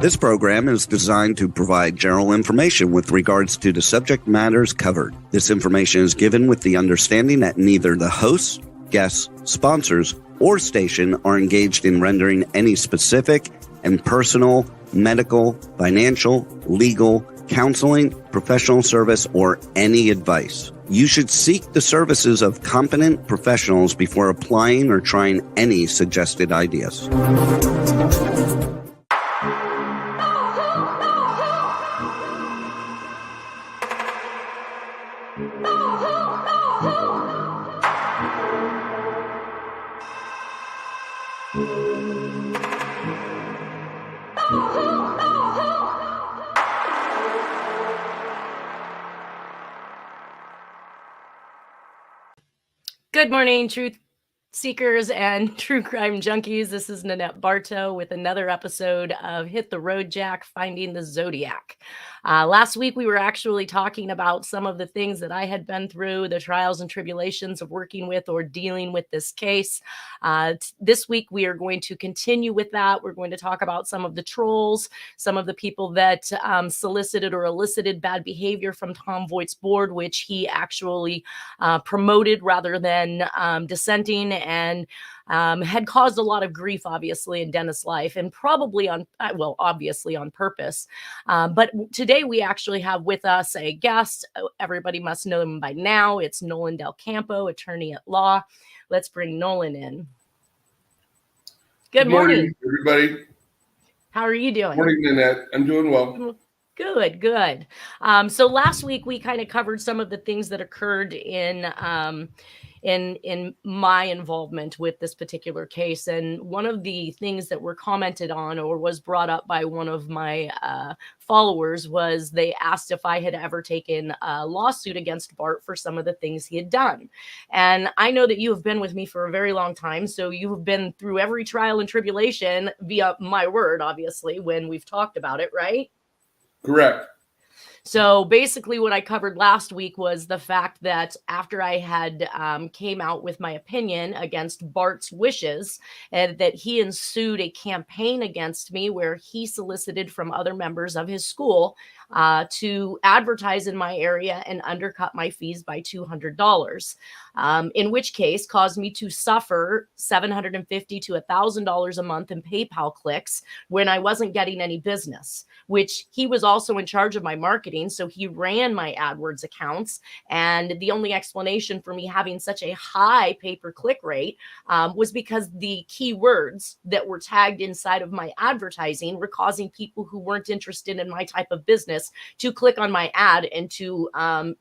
This program is designed to provide general information with regards to the subject matters covered. This information is given with the understanding that neither the hosts, guests, sponsors, or station are engaged in rendering any specific and personal, medical, financial, legal, counseling, professional service, or any advice. You should seek the services of competent professionals before applying or trying any suggested ideas. Good morning, truth seekers and true crime junkies. This is Nanette Bartow with another episode of Hit the Road Jack, Finding the Zodiac. Last week, we were actually talking about some of the things that I had been through, the trials and tribulations of working with or dealing with this case. This week, we are going to continue with that. We're going to talk about some of the trolls, some of the people that solicited or elicited bad behavior from Tom Voigt's board, which he actually promoted rather than dissenting, and had caused a lot of grief, obviously, in Dennis' life, and probably obviously on purpose. But today we actually have with us a guest. Everybody must know him by now. It's Nolan Del Campo, attorney at law. Let's bring Nolan in. Good morning, everybody. How are you doing? Morning, Nanette. I'm doing well. Good. So last week we kind of covered some of the things that occurred in my involvement with this particular case. And one of the things that were commented on or was brought up by one of my followers was they asked if I had ever taken a lawsuit against Bart for some of the things he had done. And I know that you have been with me for a very long time. So you have been through every trial and tribulation via my word, obviously, when we've talked about it, right? Correct. So basically what I covered last week was the fact that after I had came out with my opinion against Bart's wishes, and that he ensued a campaign against me where he solicited from other members of his school to advertise in my area and undercut my fees by $200, in which case caused me to suffer $750 to $1,000 a month in PayPal clicks when I wasn't getting any business, which he was also in charge of my marketing. So he ran my AdWords accounts. And the only explanation for me having such a high pay-per-click rate was because the keywords that were tagged inside of my advertising were causing people who weren't interested in my type of business to click on my ad and to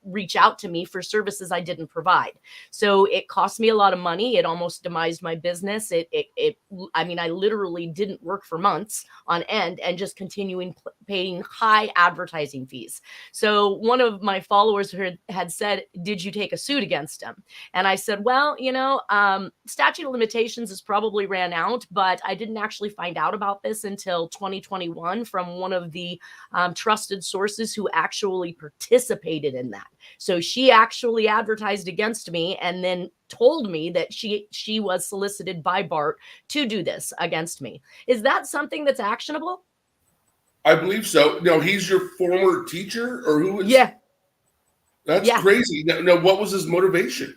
reach out to me for services I didn't provide. So it cost me a lot of money. It almost demised my business. I literally didn't work for months on end and just continuing paying high advertising fees. So one of my followers had said, did you take a suit against him? And I said, well, statute of limitations has probably ran out, but I didn't actually find out about this until 2021 from one of the trusted sources who actually participated in that. So she actually advertised against me and then told me that she was solicited by Bart to do this against me. Is that something that's actionable? I believe so. No, he's your former teacher, or who is? Yeah. That's crazy. No, what was his motivation?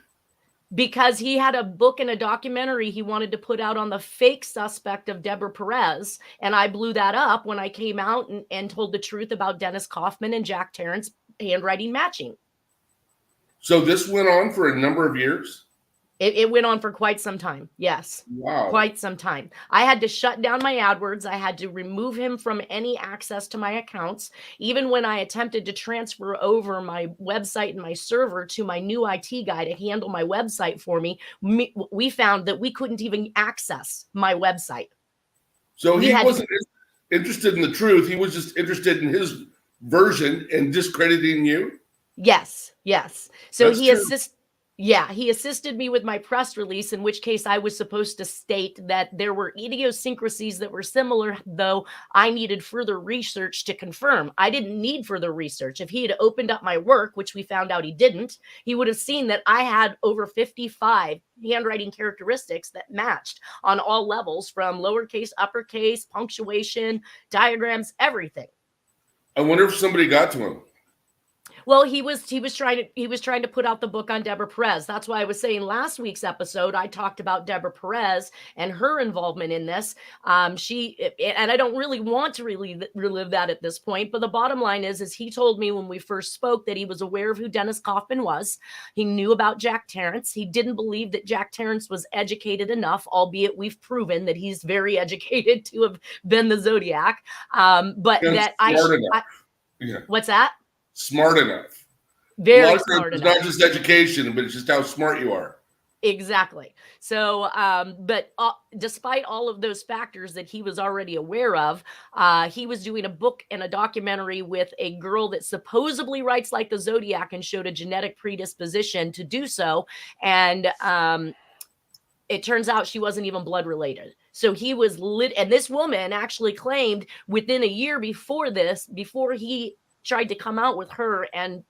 Because he had a book and a documentary he wanted to put out on the fake suspect of Deborah Perez. And I blew that up when I came out and told the truth about Dennis Kaufman and Jack Tarrance handwriting matching. So this went on for a number of years? It went on for quite some time. Yes. Wow. Quite some time. I had to shut down my AdWords. I had to remove him from any access to my accounts. Even when I attempted to transfer over my website and my server to my new IT guy to handle my website for me, we found that we couldn't even access my website. So he wasn't interested in the truth. He was just interested in his version and discrediting you? Yes. So he Yeah, he assisted me with my press release, in which case I was supposed to state that there were idiosyncrasies that were similar, though I needed further research to confirm. I didn't need further research. If he had opened up my work, which we found out he didn't, he would have seen that I had over 55 handwriting characteristics that matched on all levels, from lowercase, uppercase, punctuation, diagrams, everything. I wonder if somebody got to him. Well, he was trying to put out the book on Deborah Perez. That's why I was saying last week's episode, I talked about Deborah Perez and her involvement in this. And I don't really want to relive that at this point. But the bottom line is he told me when we first spoke that he was aware of who Dennis Kaufman was. He knew about Jack Tarrance. He didn't believe that Jack Tarrance was educated enough, albeit we've proven that he's very educated to have been the Zodiac. But that what's that? Smart enough. Very smart enough. It's not just education, but it's just how smart you are. Exactly. So, but despite all of those factors that he was already aware of, he was doing a book and a documentary with a girl that supposedly writes like the Zodiac and showed a genetic predisposition to do so. And it turns out she wasn't even blood related. So he was and this woman actually claimed within a year before this, before he tried to come out with her and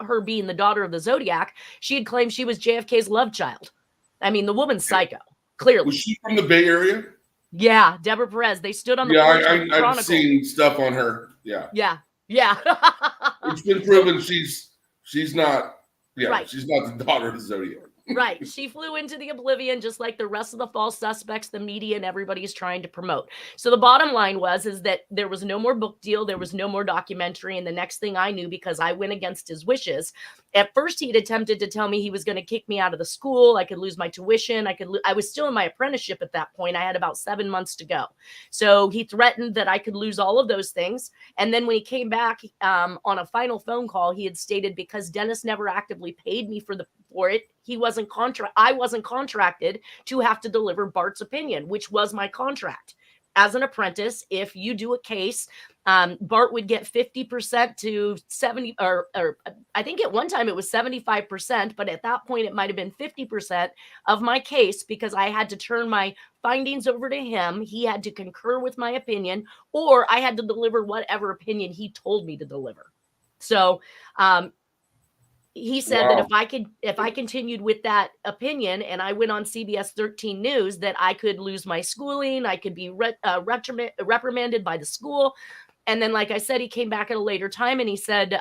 her being the daughter of the Zodiac, she had claimed she was JFK's love child. I mean, the woman's psycho, clearly. Was she from the Bay Area? Yeah, Deborah Perez. They stood on the porch of the Chronicle. I've seen stuff on her. Yeah. It's been proven she's not. Yeah, right. She's not the daughter of the Zodiac. Right. She flew into the oblivion just like the rest of the false suspects, the media, and everybody's trying to promote. So the bottom line is that there was no more book deal. There was no more documentary. And the next thing I knew, because I went against his wishes, at first he had attempted to tell me he was going to kick me out of the school. I could lose my tuition. I was still in my apprenticeship at that point. I had about 7 months to go. So he threatened that I could lose all of those things. And then when he came back on a final phone call, he had stated because Dennis never actively paid me for it, I wasn't contracted to have to deliver Bart's opinion, which was my contract. As an apprentice, if you do a case, Bart would get 50% to 70, or I think at one time it was 75%, but at that point it might have been 50% of my case because I had to turn my findings over to him. He had to concur with my opinion, or I had to deliver whatever opinion he told me to deliver. So, he said that if I continued with that opinion and I went on CBS 13 News, that I could lose my schooling, I could be reprimanded by the school. And then, like I said, he came back at a later time and he said,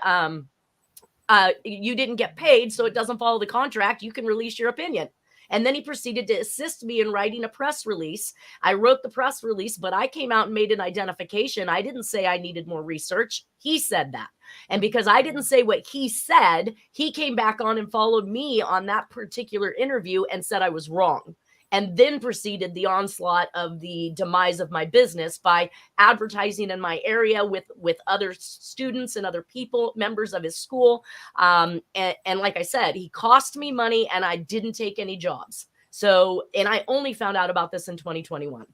you didn't get paid, so it doesn't follow the contract. You can release your opinion. And then he proceeded to assist me in writing a press release. I wrote the press release, but I came out and made an identification. I didn't say I needed more research. He said that. And because I didn't say what he said, he came back on and followed me on that particular interview and said I was wrong. And then proceeded the onslaught of the demise of my business by advertising in my area with other students and other people, members of his school. And like I said, he cost me money and I didn't take any jobs. So, and I only found out about this in 2021.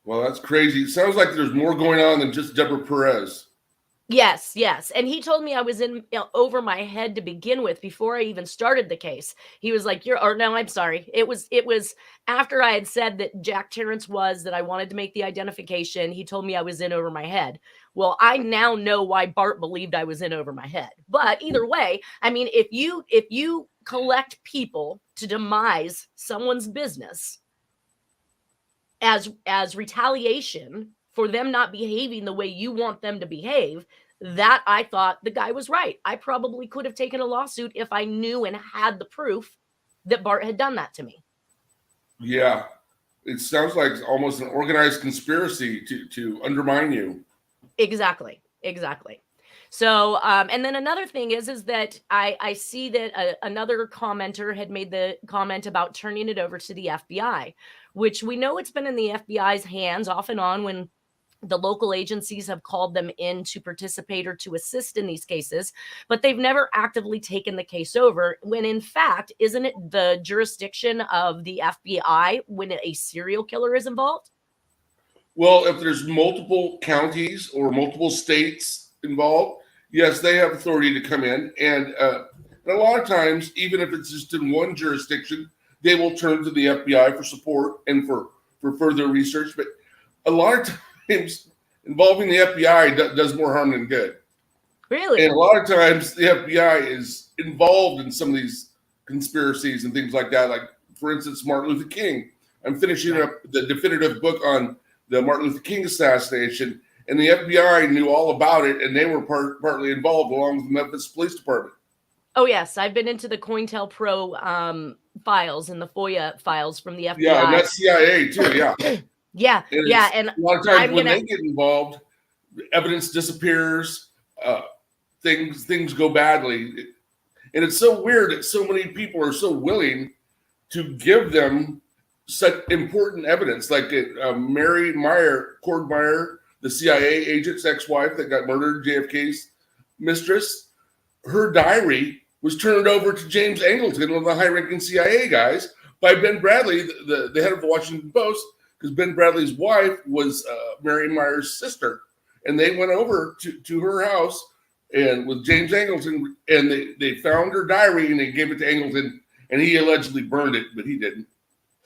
Well, that's crazy. It sounds like there's more going on than just Deborah Perez. Yes. And he told me I was in over my head to begin with before I even started the case. He was like, I'm sorry. It was after I had said that Jack Tarrance that I wanted to make the identification. He told me I was in over my head. Well, I now know why Bart believed I was in over my head. But either way, I mean, if you collect people to demise someone's business as retaliation for them not behaving the way you want them to behave, that I thought the guy was right. I probably could have taken a lawsuit if I knew and had the proof that Bart had done that to me. Yeah. It sounds like almost an organized conspiracy to undermine you. Exactly. So, and then another thing is that I see that another commenter had made the comment about turning it over to the FBI, which we know it's been in the FBI's hands off and on when the local agencies have called them in to participate or to assist in these cases, but they've never actively taken the case over when in fact, isn't it the jurisdiction of the FBI when a serial killer is involved? Well, if there's multiple counties or multiple states involved, yes, they have authority to come in. And And a lot of times, even if it's just in one jurisdiction, they will turn to the FBI for support and for further research. But a lot of times, involving the FBI does more harm than good. Really? And a lot of times, the FBI is involved in some of these conspiracies and things like that. Like, for instance, Martin Luther King. I'm finishing up the definitive book on the Martin Luther King assassination, and the FBI knew all about it, and they were partly involved along with the Memphis Police Department. Oh, yes. I've been into the COINTELPRO files and the FOIA files from the FBI. Yeah, and that's CIA too, yeah. Yeah. And a lot of times when they get involved, evidence disappears, things go badly. And it's so weird that so many people are so willing to give them such important evidence. Like Mary Cord Meyer, the CIA agent's ex-wife that got murdered, JFK's mistress, her diary was turned over to James Angleton, one of the high-ranking CIA guys, by Ben Bradley, the head of the Washington Post, because Ben Bradley's wife was Mary Meyer's sister. And they went over to her house and with James Angleton, and they found her diary and they gave it to Angleton, and he allegedly burned it, but he didn't.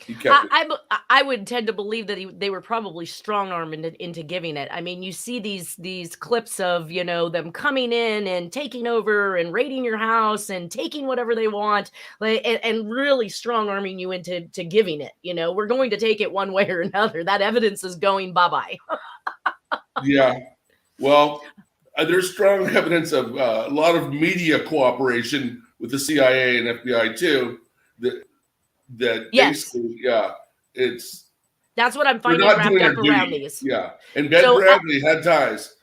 He kept it. I would tend to believe that they were probably strong-armed into giving it. I mean, you see these clips of, them coming in and taking over and raiding your house and taking whatever they want, and really strong-arming you into giving it. We're going to take it one way or another. That evidence is going bye-bye. Yeah. Well, there's strong evidence of a lot of media cooperation with the CIA and FBI too. That yes. Basically, that's what I'm finding wrapped up around these. Yeah. And Ben Bradley had ties.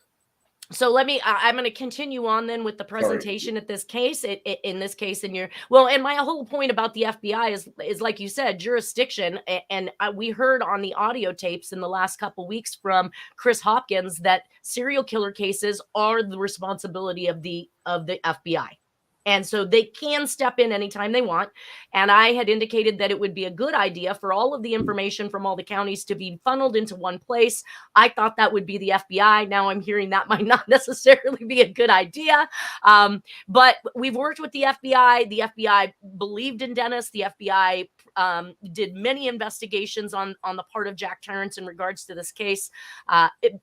So I'm going to continue on then with the presentation at this case. In this case, and my whole point about the FBI is like you said, jurisdiction. And we heard on the audio tapes in the last couple weeks from Chris Hopkins that serial killer cases are the responsibility of the FBI. And so they can step in anytime they want. And I had indicated that it would be a good idea for all of the information from all the counties to be funneled into one place. I thought that would be the FBI. Now I'm hearing that might not necessarily be a good idea. But we've worked with the FBI. The FBI believed in Dennis. The FBI did many investigations on the part of Jack Tarrance in regards to this case.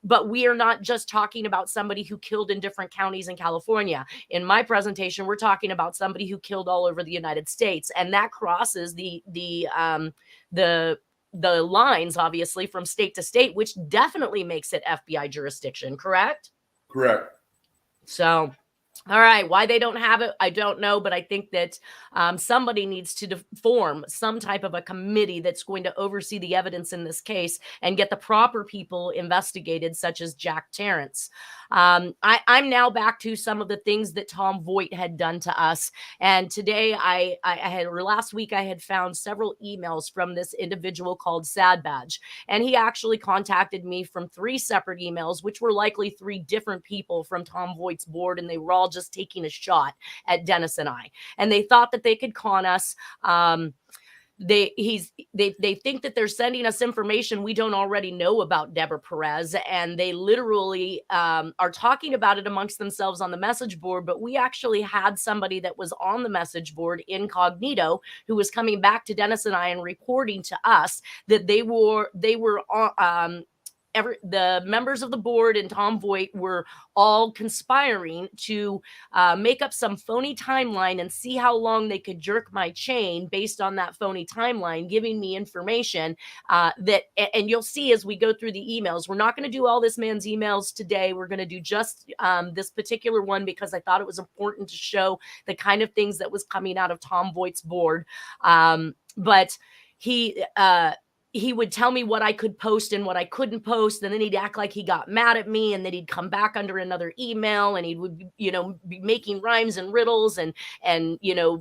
But we are not just talking about somebody who killed in different counties in California. In my presentation, we're talking about somebody who killed all over the United States, and that crosses the lines, obviously, from state to state, which definitely makes it FBI jurisdiction. Correct? Correct. So, all right. Why they don't have it, I don't know, but I think that somebody needs to form some type of a committee that's going to oversee the evidence in this case and get the proper people investigated, such as Jack Tarrance. I'm now back to some of the things that Tom Voigt had done to us. And today last week, I had found several emails from this individual called Sad Badge. And he actually contacted me from 3 separate emails, which were likely 3 different people from Tom Voigt's board. And they were all just taking a shot at Dennis and I. And they thought that they could con us. They think that they're sending us information we don't already know about Deborah Perez, and they literally are talking about it amongst themselves on the message board. But we actually had somebody that was on the message board incognito who was coming back to Dennis and I and reporting to us that they were the members of the board and Tom Voigt were all conspiring to make up some phony timeline and see how long they could jerk my chain based on that phony timeline, giving me information and you'll see as we go through the emails, we're not going to do all this man's emails today. We're going to do just this particular one because I thought it was important to show the kind of things that was coming out of Tom Voigt's board. But he would tell me what I could post and what I couldn't post. And then he'd act like he got mad at me. And then he'd come back under another email and he would, be making rhymes and riddles and,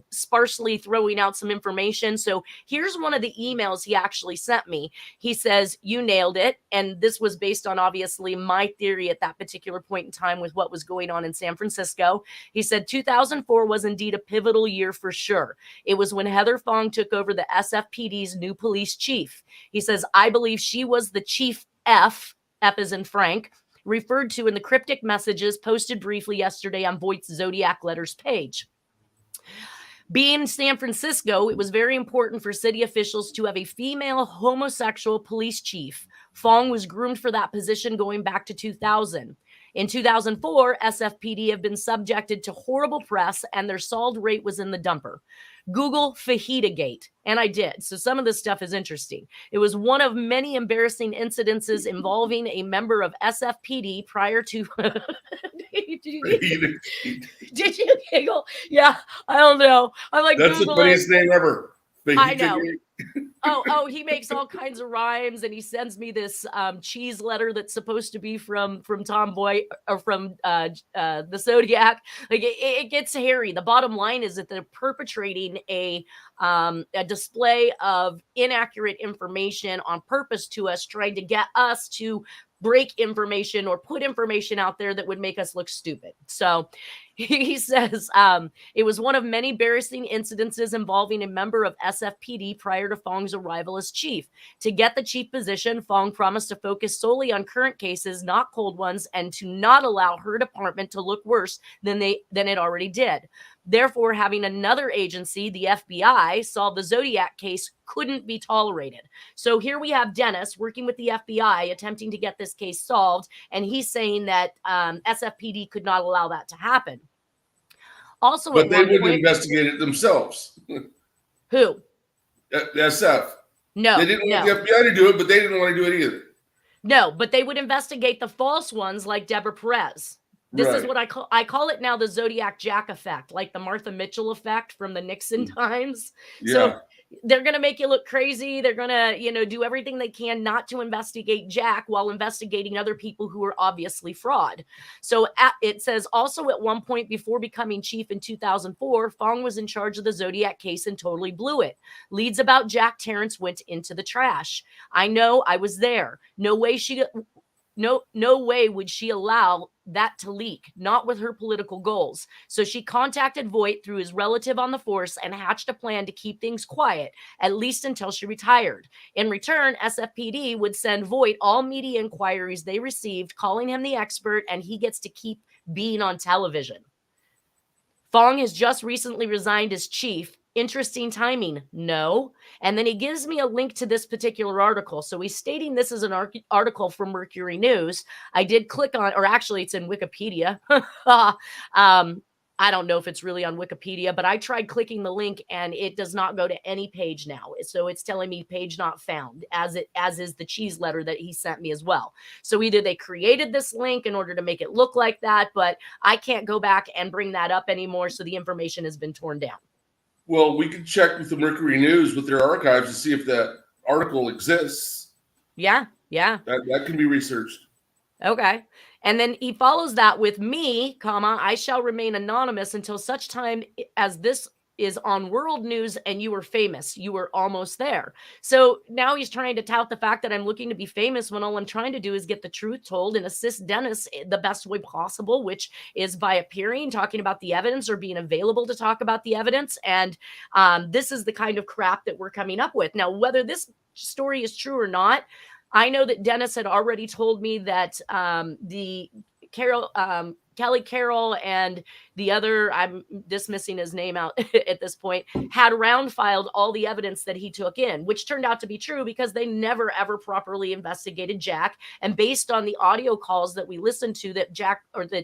sparsely throwing out some information. So here's one of the emails he actually sent me. He says, "You nailed it." And this was based on obviously my theory at that particular point in time with what was going on in San Francisco. He said, 2004 was indeed a pivotal year for sure. It was when Heather Fong took over the SFPD's new police chief. He says, "I believe she was the chief F as in Frank, referred to in the cryptic messages posted briefly yesterday on Voigt's Zodiac Letters page. Being San Francisco, it was very important for city officials to have a female homosexual police chief. Fong was groomed for that position going back to 2000. In 2004, SFPD have been subjected to horrible press and their solved rate was in the dumper. Google Fajita Gate, and I did. So some of this stuff is interesting. It was one of many embarrassing incidences involving a member of SFPD prior to... Did you giggle? Yeah, I don't know. I'm like, that's Google the funniest name ever. I know. Oh, he makes all kinds of rhymes, and he sends me this cheese letter that's supposed to be from Tom Boy or from the Zodiac. Like it gets hairy. The bottom line is that they're perpetrating a display of inaccurate information on purpose to us, trying to get us to break information or put information out there that would make us look stupid. So he says it was one of many embarrassing incidences involving a member of SFPD prior to Fong's arrival as chief. To get the chief position, Fong promised to focus solely on current cases, not cold ones, and to not allow her department to look worse than it already did. Therefore, having another agency, the FBI, solve the Zodiac case couldn't be tolerated. So here we have Dennis working with the FBI, attempting to get this case solved, and he's saying that SFPD could not allow that to happen. Also, but they wouldn't investigate it themselves. Who? The SF. No, they didn't want the FBI to do it, but they didn't want to do it either. No, but they would investigate the false ones like Deborah Perez. This is what I call it now, the Zodiac Jack effect, like the Martha Mitchell effect from the Nixon times. Yeah. So they're going to make you look crazy. They're going to, do everything they can not to investigate Jack while investigating other people who are obviously fraud. So it says also at one point before becoming chief in 2004, Fong was in charge of the Zodiac case and totally blew it. Leads about Jack Tarrance went into the trash. I know, I was there. No way would she allow that to leak, not with her political goals. So she contacted Voight through his relative on the force and hatched a plan to keep things quiet, at least until she retired. In return, SFPD would send Voight all media inquiries they received, calling him the expert, and he gets to keep being on television. Fong has just recently resigned as chief. Interesting timing. No. And then he gives me a link to this particular article. So he's stating this is an article from Mercury News. I did click on, or actually it's in Wikipedia. I don't know if it's really on Wikipedia, but I tried clicking the link and it does not go to any page now. So it's telling me page not found, as is the cheese letter that he sent me as well. So either they created this link in order to make it look like that, but I can't go back and bring that up anymore. So the information has been torn down. Well, we could check with the Mercury News with their archives to see if that article exists. Yeah. That can be researched. Okay. And then he follows that with me, I shall remain anonymous until such time as this is on world news and you were famous. You were almost there. So now he's trying to tout the fact that I'm looking to be famous when all I'm trying to do is get the truth told and assist Dennis the best way possible, which is by appearing, talking about the evidence or being available to talk about the evidence. And this is the kind of crap that we're coming up with. Now, whether this story is true or not, I know that Dennis had already told me that Kelly Carroll and the other, I'm dismissing his name out at this point, had round filed all the evidence that he took in, which turned out to be true because they never, ever properly investigated Jack. And based on the audio calls that we listened to that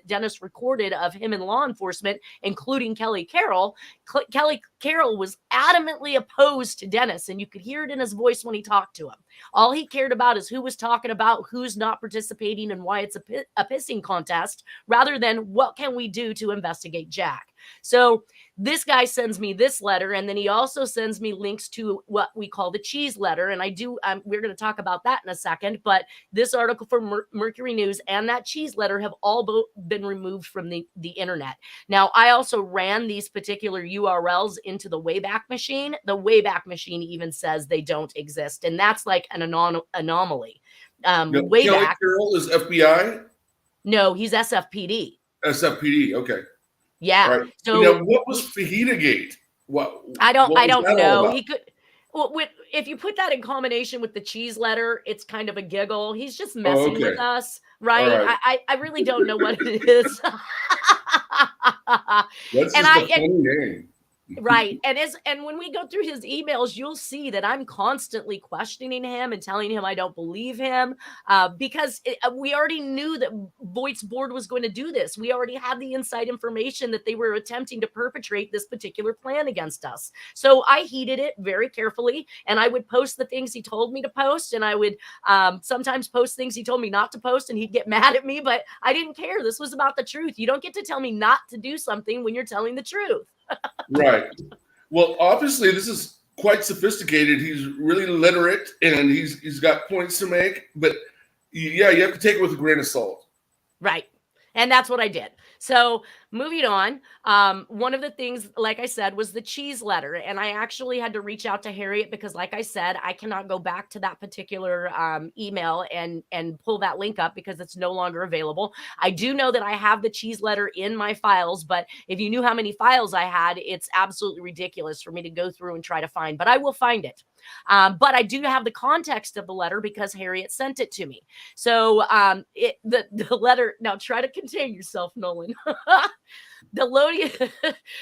Dennis recorded of him in law enforcement, including Kelly Carroll, Kelly Carroll was adamantly opposed to Dennis. And you could hear it in his voice when he talked to him. All he cared about is who was talking about, who's not participating, and why it's a pissing contest, rather than what can we do to investigate Jack. So this guy sends me this letter, and then he also sends me links to what we call the cheese letter. And we're going to talk about that in a second. But this article from Mercury News and that cheese letter have all been removed from the internet. Now, I also ran these particular URLs into the Wayback Machine. The Wayback Machine even says they don't exist, and that's like an anomaly. Wayback. Kelly Carroll is FBI? No, he's SFPD. SFPD, okay. Yeah. Right. So now, what was Fajita Gate? I don't know. He could. Well, if you put that in combination with the cheese letter, it's kind of a giggle. He's just messing with us, right? I really don't know what it is. That's just a funny name. Right. And when we go through his emails, you'll see that I'm constantly questioning him and telling him I don't believe him because we already knew that Voight's board was going to do this. We already had the inside information that they were attempting to perpetrate this particular plan against us. So I heeded it very carefully, and I would post the things he told me to post, and I would sometimes post things he told me not to post, and he'd get mad at me, but I didn't care. This was about the truth. You don't get to tell me not to do something when you're telling the truth. Right. Well, obviously, this is quite sophisticated. He's really literate, and he's got points to make. But yeah, you have to take it with a grain of salt. Right. And that's what I did. So moving on, one of the things, like I said, was the cheese letter. And I actually had to reach out to Harriet because, like I said, I cannot go back to that particular email and pull that link up because it's no longer available. I do know that I have the cheese letter in my files, but if you knew how many files I had, it's absolutely ridiculous for me to go through and try to find, but I will find it. But I do have the context of the letter because Harriet sent it to me. So the letter, now try to contain yourself, Nolan. The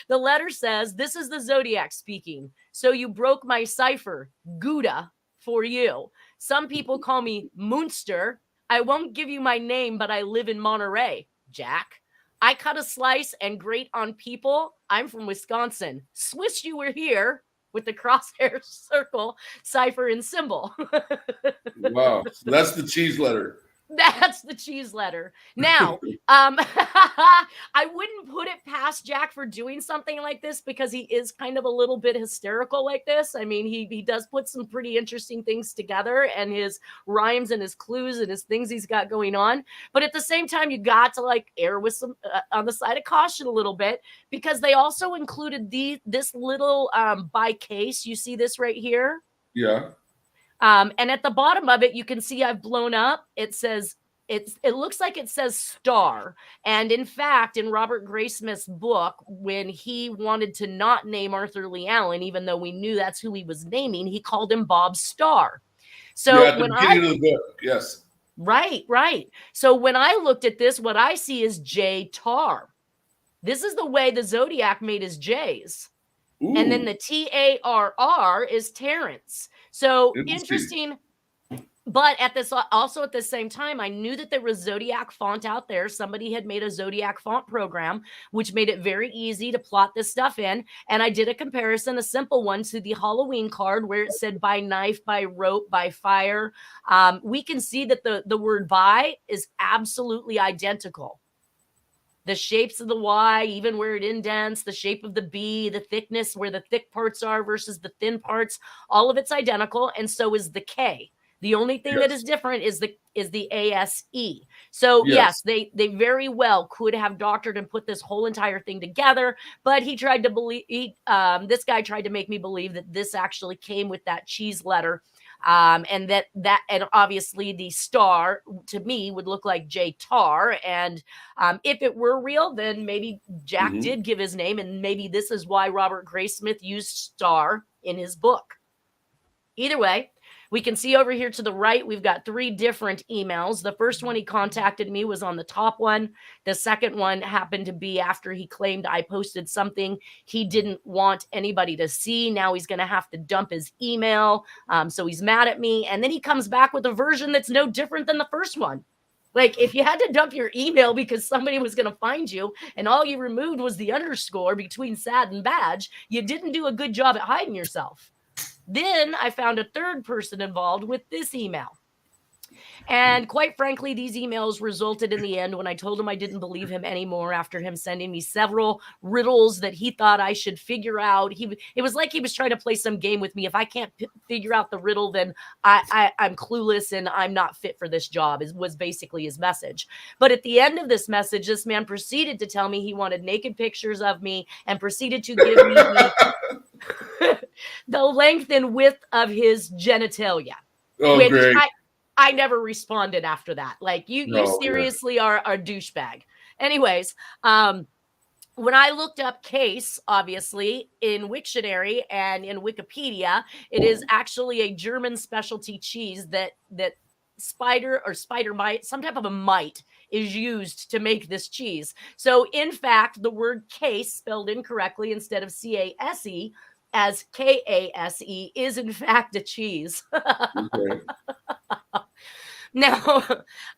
letter says, "This is the Zodiac speaking. So you broke my cipher, Gouda, for you. Some people call me Munster. I won't give you my name, but I live in Monterey, Jack. I cut a slice and grate on people. I'm from Wisconsin. Swiss you were here." With the crosshair circle, cipher, and symbol. Wow. So that's the cheese letter. That's the cheese letter. Now, I wouldn't put it past Jack for doing something like this because he is kind of a little bit hysterical like this. I mean, he does put some pretty interesting things together, and his rhymes and his clues and his things he's got going on. But at the same time, you got to like err with some on the side of caution a little bit because they also included this little by case. You see this right here? Yeah. And at the bottom of it, you can see I've blown up. It says, it looks like it says star. And in fact, in Robert Graysmith's book, when he wanted to not name Arthur Lee Allen, even though we knew that's who he was naming, he called him Bob Starr. So yeah, at the beginning of the book, yes. Right. So when I looked at this, what I see is J Tar. This is the way the Zodiac made his J's. Ooh. And then the Tarr is Tarrance. So interesting. But at the same time, I knew that there was Zodiac font out there. Somebody had made a Zodiac font program, which made it very easy to plot this stuff in. And I did a comparison, a simple one, to the Halloween card where it said by knife, by rope, by fire. We can see that the word by is absolutely identical. The shapes of the Y, even where it indents, the shape of the B, the thickness, where the thick parts are versus the thin parts, all of it's identical, and so is the K. The only thing that is different is the ASE. So yes, they very well could have doctored and put this whole entire thing together, but he tried to believe. This guy tried to make me believe that this actually came with that cheese letter. And and obviously the star to me would look like J Tar. And if it were real, then maybe Jack did give his name, and maybe this is why Robert Graysmith used star in his book. Either way, we can see over here to the right, we've got 3 different emails. The first one he contacted me was on the top one. The second one happened to be after he claimed I posted something he didn't want anybody to see. Now he's going to have to dump his email. So he's mad at me. And then he comes back with a version that's no different than the first one. Like, if you had to dump your email because somebody was going to find you and all you removed was the underscore between sad and badge, you didn't do a good job at hiding yourself. Then I found a third person involved with this email. And quite frankly, these emails resulted in the end when I told him I didn't believe him anymore after him sending me several riddles that he thought I should figure out. It was like he was trying to play some game with me. If I can't figure out the riddle, then I'm clueless and I'm not fit for this job, was basically his message. But at the end of this message, this man proceeded to tell me he wanted naked pictures of me and proceeded to give me the length and width of his genitalia. Oh, great. I never responded after that. Like, you seriously are a douchebag. Anyways, when I looked up case, obviously, in Wiktionary and in Wikipedia, it is actually a German specialty cheese that spider mite, some type of a mite, is used to make this cheese. So in fact, the word case spelled incorrectly instead of C-A-S-E as K-A-S-E is in fact a cheese. Okay. Now,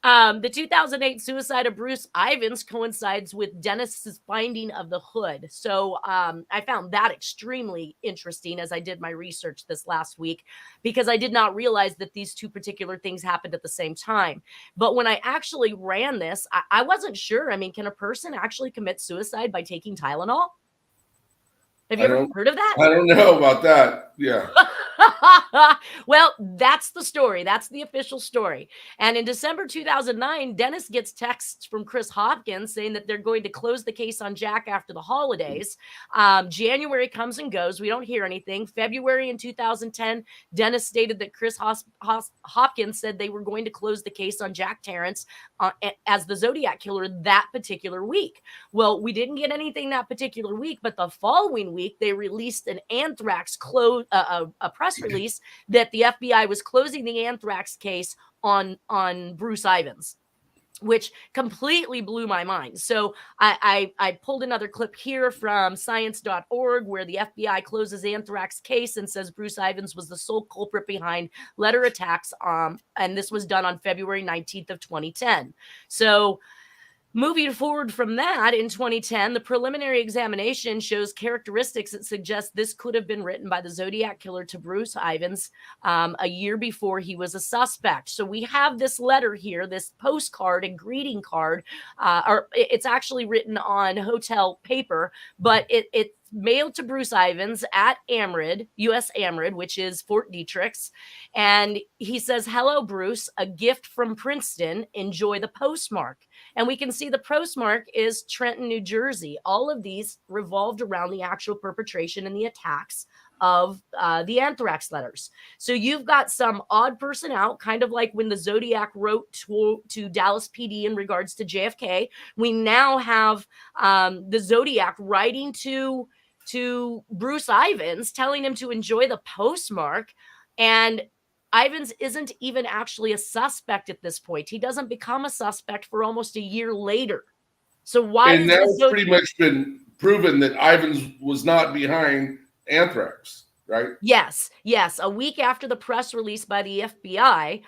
the 2008 suicide of Bruce Ivins coincides with Dennis's finding of the hood. So I found that extremely interesting as I did my research this last week, because I did not realize that these two particular things happened at the same time. But when I actually ran this, I wasn't sure. I mean, can a person actually commit suicide by taking Tylenol? Have you ever heard of that? I don't know about that. Yeah. Well, that's the story. That's the official story. And in December 2009, Dennis gets texts from Chris Hopkins saying that they're going to close the case on Jack after the holidays. January comes and goes. We don't hear anything. February in 2010, Dennis stated that Chris Hopkins said they were going to close the case on Jack Tarrance as the Zodiac Killer that particular week. Well, we didn't get anything that particular week, but the following week, they released an anthrax a press release that the FBI was closing the anthrax case on Bruce Ivins, which completely blew my mind. So I pulled another clip here from science.org where the FBI closes anthrax case and says Bruce Ivins was the sole culprit behind letter attacks. And this was done on February 19th of 2010. So moving forward from that, in 2010, the preliminary examination shows characteristics that suggest this could have been written by the Zodiac Killer to Bruce Ivins a year before he was a suspect. So we have this letter here, this postcard and greeting card, or it's actually written on hotel paper, but it's mailed to Bruce Ivins at AMRID, U.S. AMRID, which is Fort Detrick's. And he says, "Hello, Bruce, a gift from Princeton. Enjoy the postmark." And we can see the postmark is Trenton, New Jersey. All of these revolved around the actual perpetration and the attacks of the anthrax letters. So you've got some odd person out, kind of like when the Zodiac wrote to Dallas PD in regards to JFK. We now have the Zodiac writing to Bruce Ivins, telling him to enjoy the postmark. And Ivins isn't even actually a suspect at this point. He doesn't become a suspect for almost a year later. So why? And now it's pretty much been proven that Ivins was not behind anthrax, right? Yes. A week after the press release by the FBI,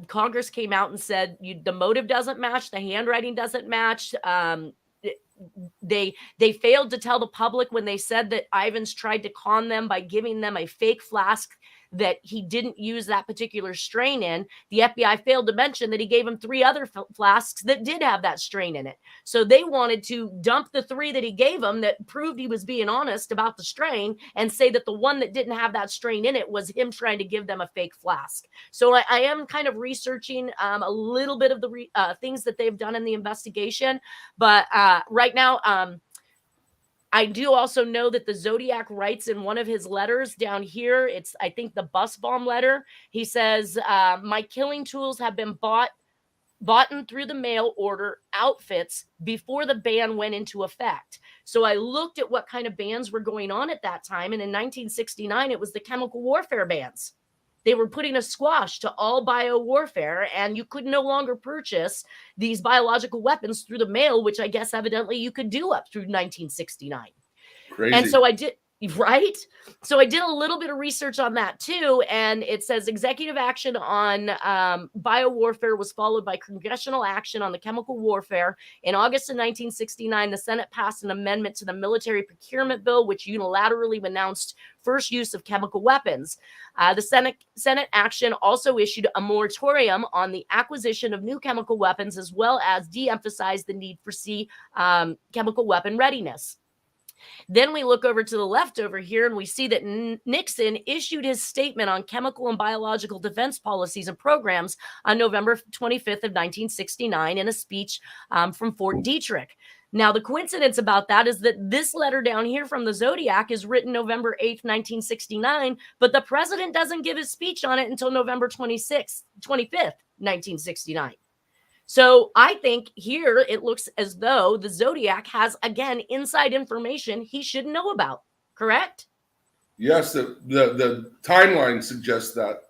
Congress came out and said the motive doesn't match, the handwriting doesn't match. They failed to tell the public when they said that Ivins tried to con them by giving them a fake flask that he didn't use that particular strain in. The FBI failed to mention that he gave him 3 other flasks that did have that strain in it. So they wanted to dump the 3 that he gave them that proved he was being honest about the strain and say that the one that didn't have that strain in it was him trying to give them a fake flask. So I am kind of researching a little bit of the things that they've done in the investigation. But right now, I do also know that the Zodiac writes in one of his letters down here, it's, I think, the bus bomb letter. He says, "My killing tools have been bought through the mail order outfits before the ban went into effect." So I looked at what kind of bans were going on at that time. And in 1969, it was the chemical warfare bans. They were putting a squash to all bio warfare, and you could no longer purchase these biological weapons through the mail, which I guess evidently you could do up through 1969. Crazy. And so I did, right? So I did a little bit of research on that too. And it says executive action on biowarfare was followed by congressional action on the chemical warfare. In August of 1969, the Senate passed an amendment to the military procurement bill, which unilaterally announced first use of chemical weapons. The Senate action also issued a moratorium on the acquisition of new chemical weapons, as well as de-emphasized the need for chemical weapon readiness. Then we look over to the left over here and we see that Nixon issued his statement on chemical and biological defense policies and programs on November 25th of 1969 in a speech from Fort Detrick. Now, the coincidence about that is that this letter down here from the Zodiac is written November 8th, 1969, but the president doesn't give his speech on it until November 25th, 1969. So I think here it looks as though the Zodiac has, again, inside information he should know about, correct? Yes, the timeline suggests that.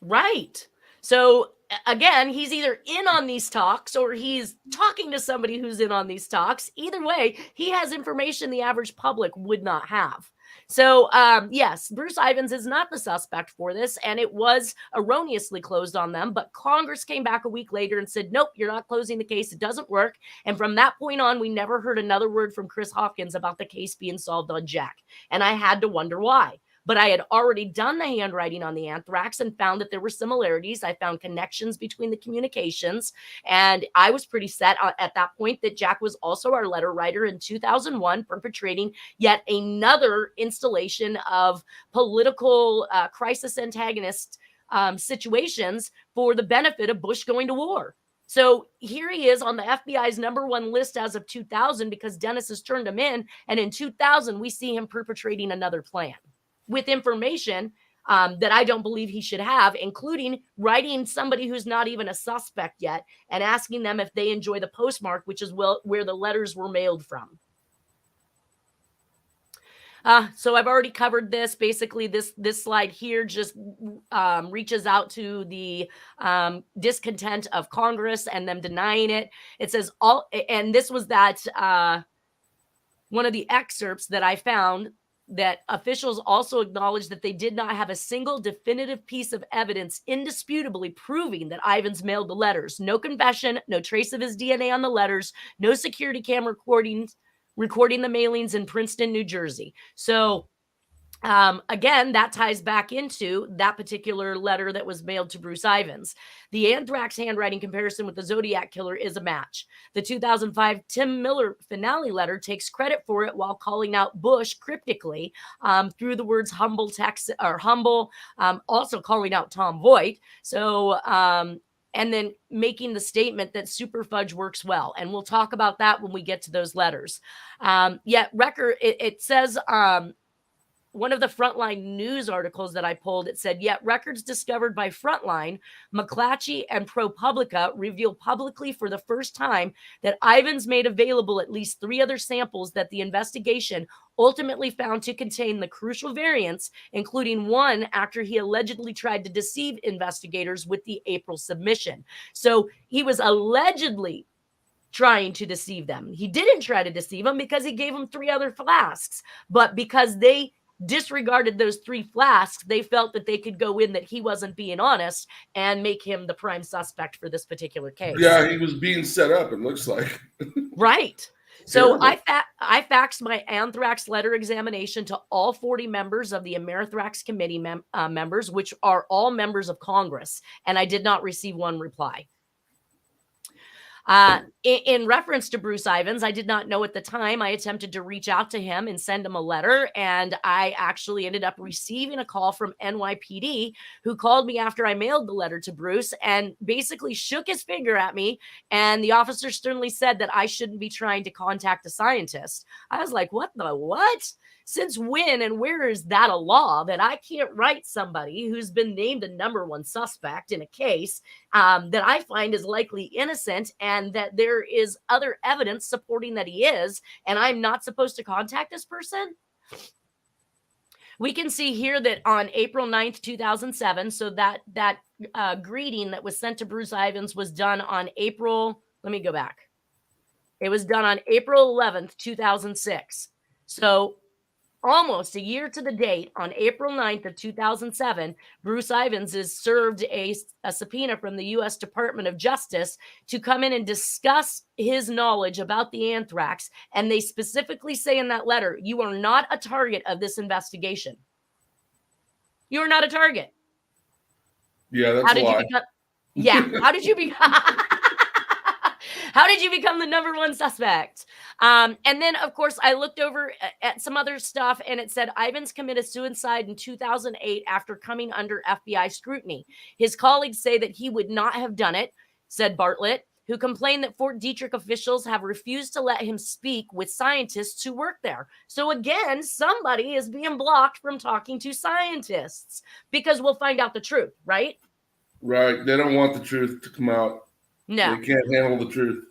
Right. So again, he's either in on these talks or he's talking to somebody who's in on these talks. Either way, he has information the average public would not have. So, yes, Bruce Ivins is not the suspect for this, and it was erroneously closed on them. But Congress came back a week later and said, nope, you're not closing the case. It doesn't work. And from that point on, we never heard another word from Chris Hopkins about the case being solved on Jack. And I had to wonder why. But I had already done the handwriting on the anthrax and found that there were similarities. I found connections between the communications. And I was pretty set at that point that Jack was also our letter writer in 2001, perpetrating yet another installation of political crisis antagonist situations for the benefit of Bush going to war. So here he is on the FBI's #1 list as of 2000 because Dennis has turned him in. And in 2000, we see him perpetrating another plan with information that I don't believe he should have, including writing somebody who's not even a suspect yet and asking them if they enjoy the postmark, which is where the letters were mailed from. So I've already covered this. Basically, this slide here just reaches out to the discontent of Congress and them denying it. It says and this was that one of the excerpts that I found, that officials also acknowledged that they did not have a single definitive piece of evidence indisputably proving that Ivins mailed the letters. No confession, no trace of his DNA on the letters, no security camera recording the mailings in Princeton, New Jersey. So again, that ties back into that particular letter that was mailed to Bruce Ivins. The anthrax handwriting comparison with the Zodiac Killer is a match. The 2005 Tim Miller finale letter takes credit for it while calling out Bush cryptically through the words humble text or humble, also calling out Tom Voigt. So, and then making the statement that super fudge works well. And we'll talk about that when we get to those letters. Yet record, it says, one of the Frontline news articles that I pulled, it said, yet records discovered by Frontline, McClatchy, and ProPublica reveal publicly for the first time that Ivins made available at least 3 other samples that the investigation ultimately found to contain the crucial variants, including one after he allegedly tried to deceive investigators with the April submission. So he was allegedly trying to deceive them. He didn't try to deceive them because he gave them 3 other flasks, but because they disregarded those 3 flasks, they felt that they could go in that he wasn't being honest and make him the prime suspect for this particular case. Yeah, he was being set up, it looks like. Right. So I faxed my anthrax letter examination to all 40 members of the Amerithrax Committee members, which are all members of Congress, and I did not receive one reply. In reference to Bruce Ivins, I did not know at the time. I attempted to reach out to him and send him a letter, and I actually ended up receiving a call from NYPD, who called me after I mailed the letter to Bruce and basically shook his finger at me, and the officer sternly said that I shouldn't be trying to contact a scientist. I was like, what the what? Since when and where is that a law that I can't write somebody who's been named a #1 suspect in a case that I find is likely innocent and that there is other evidence supporting that he is, and I'm not supposed to contact this person? We can see here that on April 9th, 2007, so that greeting that was sent to Bruce Ivins was done on April, let me go back. It was done on April 11th, 2006. So almost a year to the date, on April 9th of 2007, Bruce Ivins is served a subpoena from the U.S. Department of Justice to come in and discuss his knowledge about the anthrax. And they specifically say in that letter, you are not a target of this investigation. You are not a target. Yeah, that's a lie. How did you become... How did you become the #1 suspect? And then, of course, I looked over at some other stuff, and it said Ivins committed suicide in 2008 after coming under FBI scrutiny. His colleagues say that he would not have done it, said Bartlett, who complained that Fort Detrick officials have refused to let him speak with scientists who work there. So again, somebody is being blocked from talking to scientists because we'll find out the truth, right? Right. They don't want the truth to come out. No. They can't handle the truth.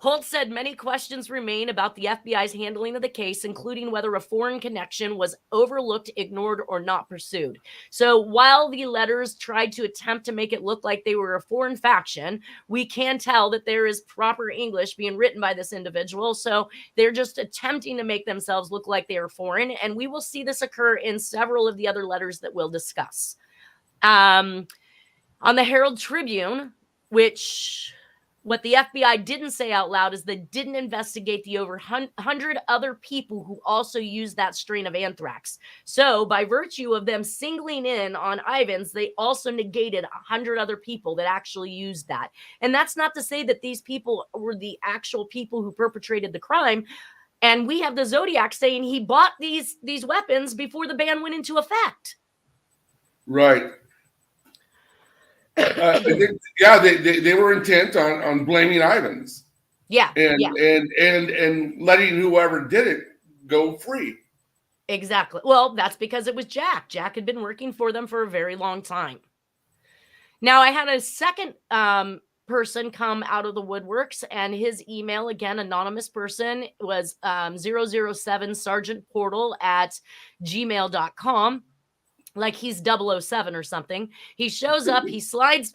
Holt said many questions remain about the FBI's handling of the case, including whether a foreign connection was overlooked, ignored, or not pursued. So while the letters tried to attempt to make it look like they were a foreign faction, we can tell that there is proper English being written by this individual. So they're just attempting to make themselves look like they are foreign. And we will see this occur in several of the other letters that we'll discuss. On the Herald Tribune, which what the FBI didn't say out loud is they didn't investigate the over 100 other people who also used that strain of anthrax. So by virtue of them singling in on Ivins, they also negated 100 other people that actually used that. And that's not to say that these people were the actual people who perpetrated the crime. And we have the Zodiac saying he bought these weapons before the ban went into effect. Right. I think, yeah, they were intent on blaming Ivins. Yeah. And letting whoever did it go free. Exactly. Well, that's because it was Jack. Jack had been working for them for a very long time. Now, I had a second person come out of the woodworks, and his email, again, anonymous person, was 007 Sergeant Portal at gmail.com. Like he's 007 or something. He shows up, he slides.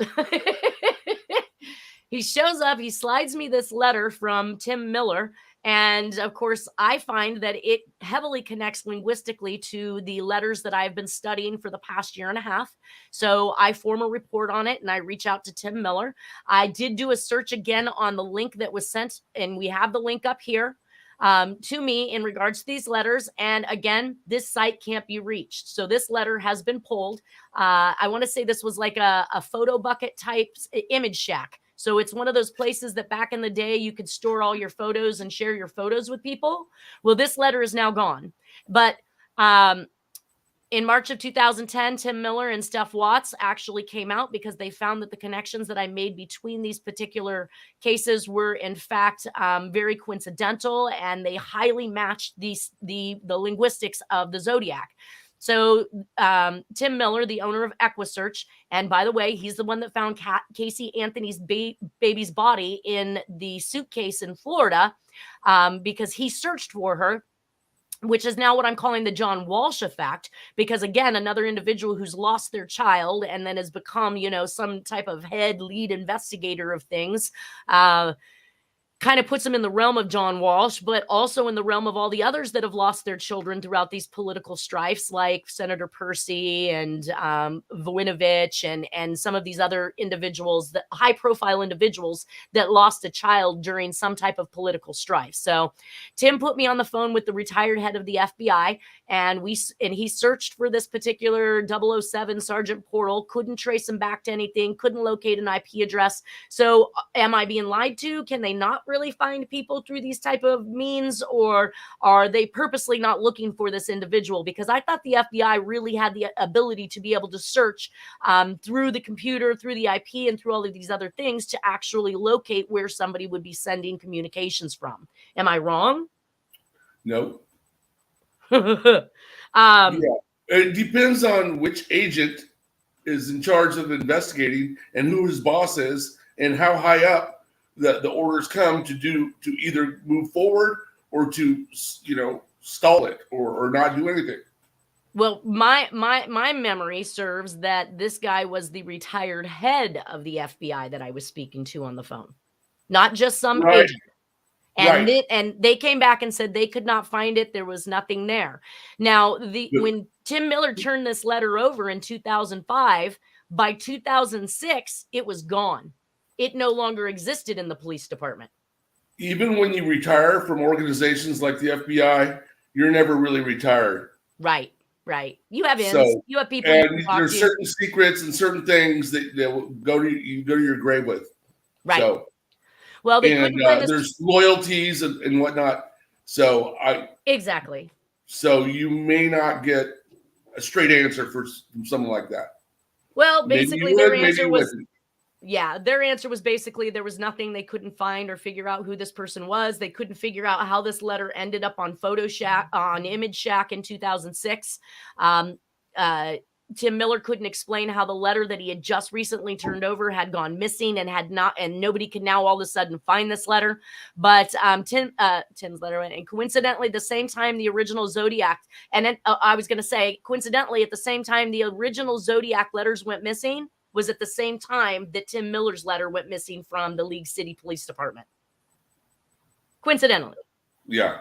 He shows up, he slides me this letter from Tim Miller. And of course, I find that it heavily connects linguistically to the letters that I've been studying for the past year and a half. So I form a report on it and I reach out to Tim Miller. I did do a search again on the link that was sent, and we have the link up here to me in regards to these letters. And again, this site can't be reached. So this letter has been pulled. I want to say this was like a photo bucket type image shack. So it's one of those places that back in the day you could store all your photos and share your photos with people. Well, this letter is now gone. But in March of 2010, Tim Miller and Steph Watts actually came out because they found that the connections that I made between these particular cases were, in fact, very coincidental, and they highly matched the linguistics of the Zodiac. So Tim Miller, the owner of EquiSearch, and by the way, he's the one that found Casey Anthony's baby's body in the suitcase in Florida because he searched for her, which is now what I'm calling the John Walsh effect, because again, another individual who's lost their child and then has become, some type of head lead investigator of things, kind of puts him in the realm of John Walsh, but also in the realm of all the others that have lost their children throughout these political strifes, like Senator Percy and Voinovich and some of these other individuals, that high-profile individuals that lost a child during some type of political strife. So Tim put me on the phone with the retired head of the FBI, and he searched for this particular 007 Sergeant Portal, couldn't trace him back to anything, couldn't locate an IP address. So am I being lied to? Can they not really find people through these type of means, or are they purposely not looking for this individual? Because I thought the FBI really had the ability to be able to search through the computer, through the IP, and through all of these other things to actually locate where somebody would be sending communications from. Am I wrong? No. Yeah. It depends on which agent is in charge of investigating and who his boss is and how high up the orders come to either move forward or to stall it or not do anything. Well, my memory serves that this guy was the retired head of the FBI that I was speaking to on the phone, not just some agent. And they came back and said they could not find it. There was nothing there. Now, when Tim Miller turned this letter over in 2005, by 2006, it was gone. It no longer existed in the police department. Even when you retire from organizations like the FBI, you're never really retired. Right. You have ends. You have people. And there's certain secrets and certain things that will go to your grave with. Right. So, well, there's loyalties and whatnot. So exactly. So you may not get a straight answer from someone like that. Well, basically their answer was. Yeah, their answer was basically there was nothing they couldn't find or figure out who this person was. They couldn't figure out how this letter ended up on Image Shack in 2006. Tim Miller couldn't explain how the letter that he had just recently turned over had gone missing and nobody could now all of a sudden find this letter. But Tim's letter, and coincidentally, the same time the original Zodiac, and then I was going to say, coincidentally, at the same time the original Zodiac letters went missing was at the same time that Tim Miller's letter went missing from the League City Police Department. Coincidentally. Yeah.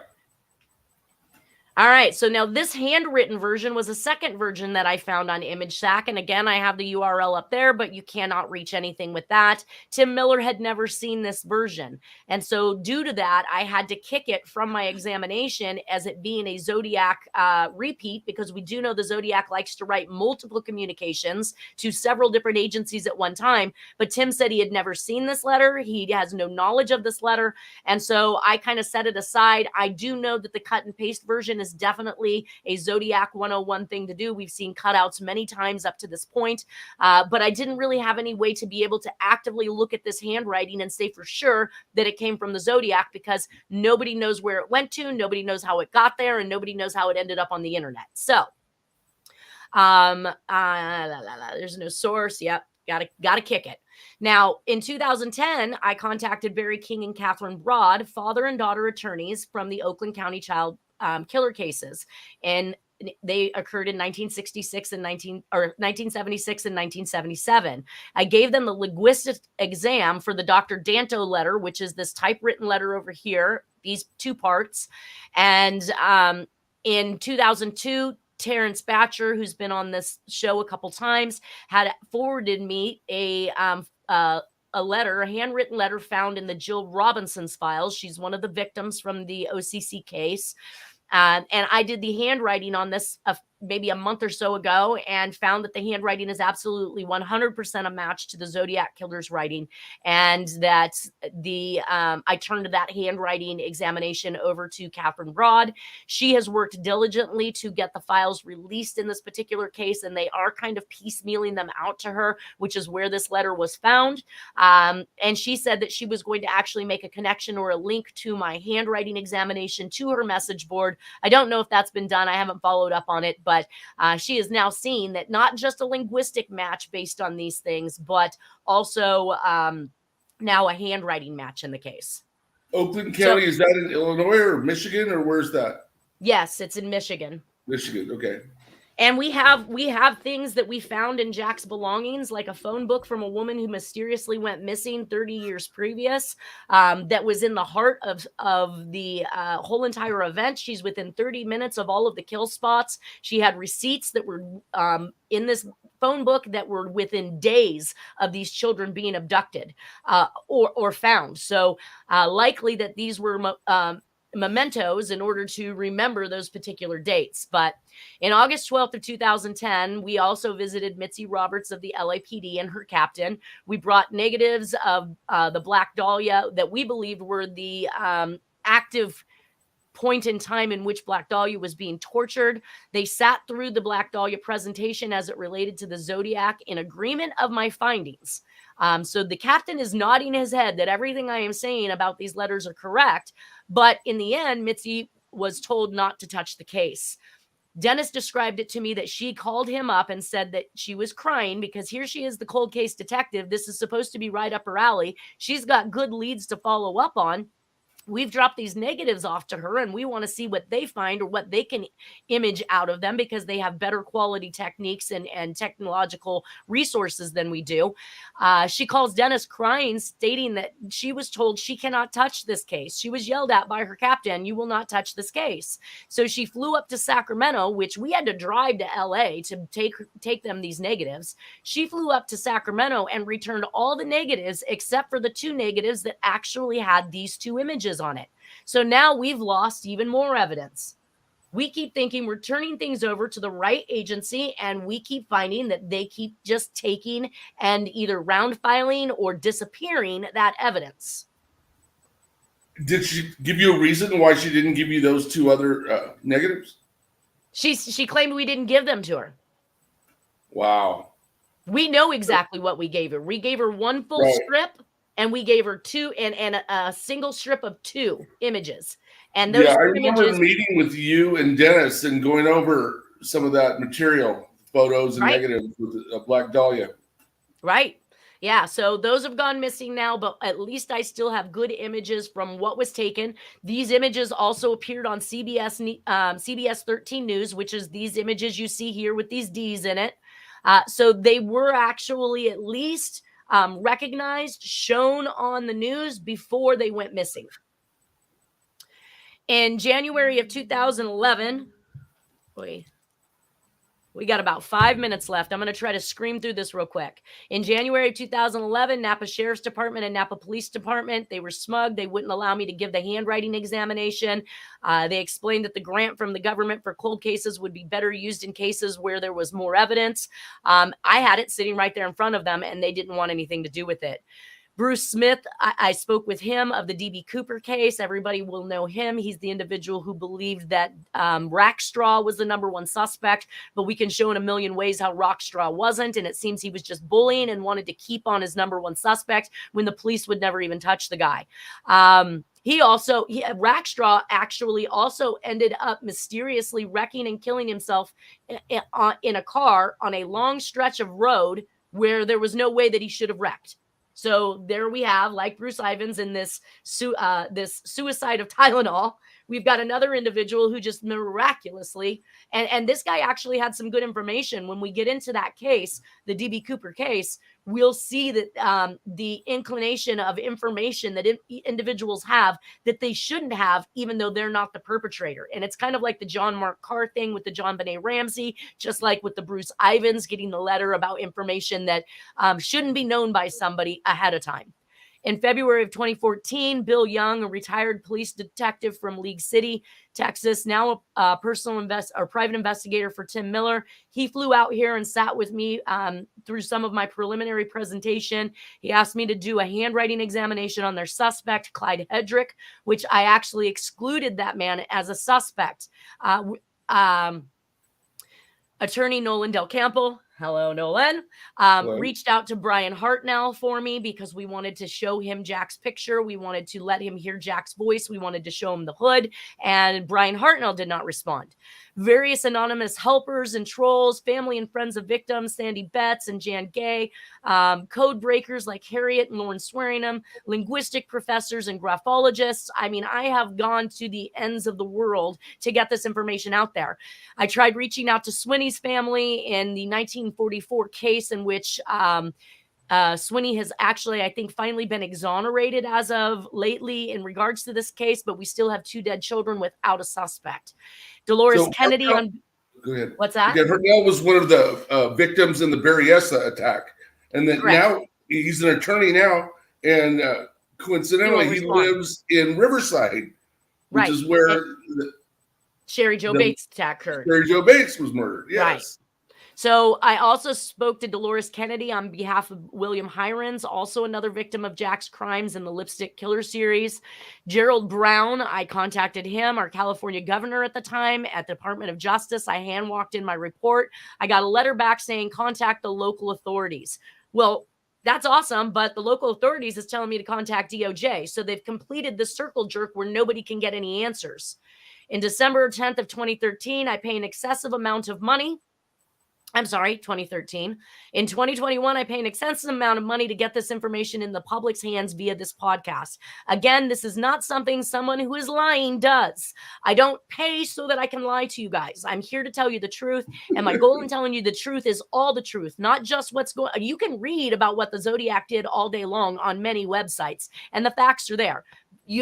All right, so now this handwritten version was a second version that I found on ImageSack, and again, I have the URL up there, but you cannot reach anything with that. Tim Miller had never seen this version, and so due to that, I had to kick it from my examination as it being a Zodiac repeat, because we do know the Zodiac likes to write multiple communications to several different agencies at one time, but Tim said he had never seen this letter, he has no knowledge of this letter, and so I kind of set it aside. I do know that the cut and paste version is definitely a Zodiac 101 thing to do. We've seen cutouts many times up to this point, but I didn't really have any way to be able to actively look at this handwriting and say for sure that it came from the Zodiac, because nobody knows where it went to, nobody knows how it got there, and nobody knows how it ended up on the internet. So, there's no source. Yep. Gotta kick it. Now, in 2010, I contacted Barry King and Catherine Broad, father and daughter attorneys from the Oakland County child killer cases, and they occurred in 1966 and 1976 and 1977. I gave them the linguistic exam for the Dr. Danto letter, which is this typewritten letter over here, these two parts. And in 2002, Tarrance Batcher, who's been on this show a couple times, had forwarded me a letter, a handwritten letter found in the Jill Robinson's files. She's one of the victims from the OCC case. And I did the handwriting on this maybe a month or so ago and found that the handwriting is absolutely 100% a match to the Zodiac Killer's writing. And that I turned that handwriting examination over to Catherine Broad. She has worked diligently to get the files released in this particular case, and they are kind of piecemealing them out to her, which is where this letter was found. And she said that she was going to actually make a connection or a link to my handwriting examination to her message board. I don't know if that's been done. I haven't followed up on it, but she has now seen that not just a linguistic match based on these things, but also now a handwriting match in the case. Oakland County, is that in Illinois or Michigan, or where's that? Yes, it's in Michigan. Michigan, okay. And we have things that we found in Jack's belongings, like a phone book from a woman who mysteriously went missing 30 years previous, that was in the heart of the whole entire event. She's within 30 minutes of all of the kill spots. She had receipts that were in this phone book that were within days of these children being abducted or found. So likely that these were mementos in order to remember those particular dates. But in August 12th of 2010, we also visited Mitzi Roberts of the LAPD and her captain. We brought negatives of the Black Dahlia that we believed were the active point in time in which Black Dahlia was being tortured. They sat through the Black Dahlia presentation as it related to the Zodiac in agreement of my findings. So the captain is nodding his head that everything I am saying about these letters are correct. But in the end, Mitzi was told not to touch the case. Dennis described it to me that she called him up and said that she was crying because here she is, the cold case detective. This is supposed to be right up her alley. She's got good leads to follow up on. We've dropped these negatives off to her and we want to see what they find or what they can image out of them because they have better quality techniques and technological resources than we do. She calls Dennis crying, stating that she was told she cannot touch this case. She was yelled at by her captain, "You will not touch this case." So she flew up to Sacramento, which we had to drive to LA to take them these negatives. She flew up to Sacramento and returned all the negatives except for the two negatives that actually had these two images on it. So now we've lost even more evidence. We keep thinking we're turning things over to the right agency, and we keep finding that they keep just taking and either round filing or disappearing that evidence. Did she give you a reason why she didn't give you those two other negatives? She claimed we didn't give them to her. Wow. We know exactly what we gave her. We gave her one full strip. And we gave her two and a single strip of two images. And those I remember images, meeting with you and Dennis and going over some of that material photos and Right. negatives with a Black Dahlia. Right. Yeah. So those have gone missing now, but at least I still have good images from what was taken. These images also appeared on CBS 13 News, which is these images you see here with these D's in it. So they were actually at least recognized, shown on the news before they went missing. In January of 2011, we got about 5 minutes left. I'm going to try to scream through this real quick. In January of 2011, Napa Sheriff's Department and Napa Police Department, they were smug. They wouldn't allow me to give the handwriting examination. They explained that the grant from the government for cold cases would be better used in cases where there was more evidence. I had it sitting right there in front of them, and they didn't want anything to do with it. Bruce Smith, I spoke with him of the D.B. Cooper case. Everybody will know him. He's the individual who believed that Rackstraw was the number one suspect, but we can show in a million ways how Rackstraw wasn't, and it seems he was just bullying and wanted to keep on his number one suspect when the police would never even touch the guy. Rackstraw actually also ended up mysteriously wrecking and killing himself in a car on a long stretch of road where there was no way that he should have wrecked. So there we have, like Bruce Ivins in this suicide of Tylenol, we've got another individual who just miraculously, and this guy actually had some good information. When we get into that case, the D.B. Cooper case, we'll see that the inclination of information that individuals have that they shouldn't have, even though they're not the perpetrator. And it's kind of like the John Mark Carr thing with the John Benet Ramsey, just like with the Bruce Ivins getting the letter about information that shouldn't be known by somebody ahead of time. In February of 2014, Bill Young, a retired police detective from League City, Texas, now a private investigator for Tim Miller, he flew out here and sat with me through some of my preliminary presentation. He asked me to do a handwriting examination on their suspect, Clyde Hedrick, which I actually excluded that man as a suspect. Attorney Nolan Del Campo, hello, Nolan, reached out to Brian Hartnell for me because we wanted to show him Jack's picture. We wanted to let him hear Jack's voice. We wanted to show him the hood, and Brian Hartnell did not respond. Various anonymous helpers and trolls, family and friends of victims, Sandy Betts and Jan Gay, code breakers like Harriet and Lauren Swearingham, linguistic professors and graphologists. I mean, I have gone to the ends of the world to get this information out there. I tried reaching out to Swinney's family in the 1944 case in which Swinney has actually, I think, finally been exonerated as of lately in regards to this case, but we still have 2 dead children without a suspect. Dolores Kennedy Hartnell, on... Go ahead. What's that? Yeah, Hartnell was one of the victims in the Berryessa attack. And then now he's an attorney now, and coincidentally, he lives in Riverside, which is where Sherry Jo Bates attack occurred. Sherry Jo Bates was murdered, yes. Right. So I also spoke to Dolores Kennedy on behalf of William Hirons, also another victim of Jack's crimes in the Lipstick Killer series. Gerald Brown, I contacted him, our California governor at the time, at the Department of Justice. I hand walked in my report. I got a letter back saying, contact the local authorities. Well, that's awesome, but the local authorities is telling me to contact DOJ. So they've completed the circle jerk where nobody can get any answers. In December 10th of 2013, I pay an excessive amount of money. 2013. In 2021, I pay an excessive amount of money to get this information in the public's hands via this podcast. Again, this is not something someone who is lying does. I don't pay so that I can lie to you guys. I'm here to tell you the truth. And my goal in telling you the truth is all the truth, not just what's going on. You can read about what the Zodiac did all day long on many websites, and the facts are there.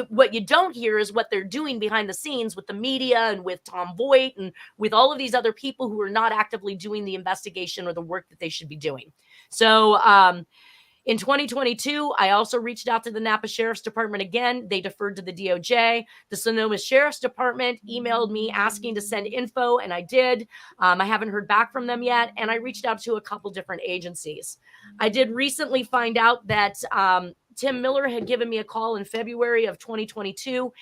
What you don't hear is what they're doing behind the scenes with the media and with Tom Voight and with all of these other people who are not actively doing the investigation or the work that they should be doing. So in 2022, I also reached out to the Napa Sheriff's Department again. They deferred to the DOJ. The Sonoma Sheriff's Department emailed me asking to send info, and I did. I haven't heard back from them yet, and I reached out to a couple different agencies. I did recently find out that Tim Miller had given me a call in February of 2022.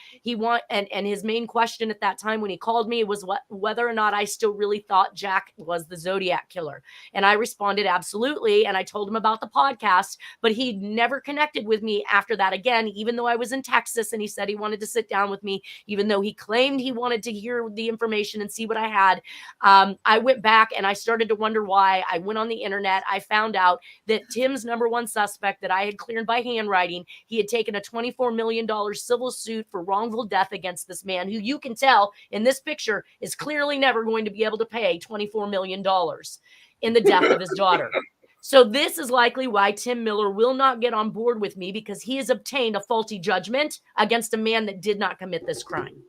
And his main question at that time when he called me was whether or not I still really thought Jack was the Zodiac Killer. And I responded absolutely. And I told him about the podcast, but he never connected with me after that again, even though I was in Texas and he said he wanted to sit down with me, even though he claimed he wanted to hear the information and see what I had. I went back and I started to wonder why. I went on the internet. I found out that Tim's number one suspect that I had cleared by handwriting, he had taken a $24 million civil suit for wrongful death against this man who you can tell in this picture is clearly never going to be able to pay $24 million in the death of his daughter. So this is likely why Tim Miller will not get on board with me, because he has obtained a faulty judgment against a man that did not commit this crime.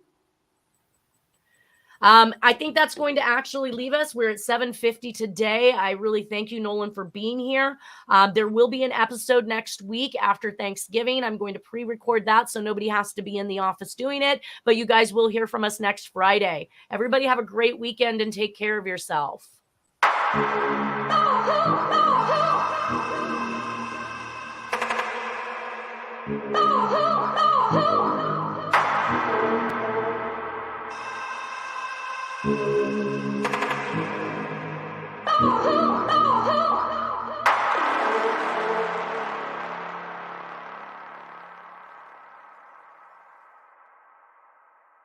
I think that's going to actually leave us. We're at 7:50 today. I really thank you, Nolan, for being here. There will be an episode next week after Thanksgiving. I'm going to pre-record that so nobody has to be in the office doing it, but you guys will hear from us next Friday. Everybody have a great weekend and take care of yourself. Oh,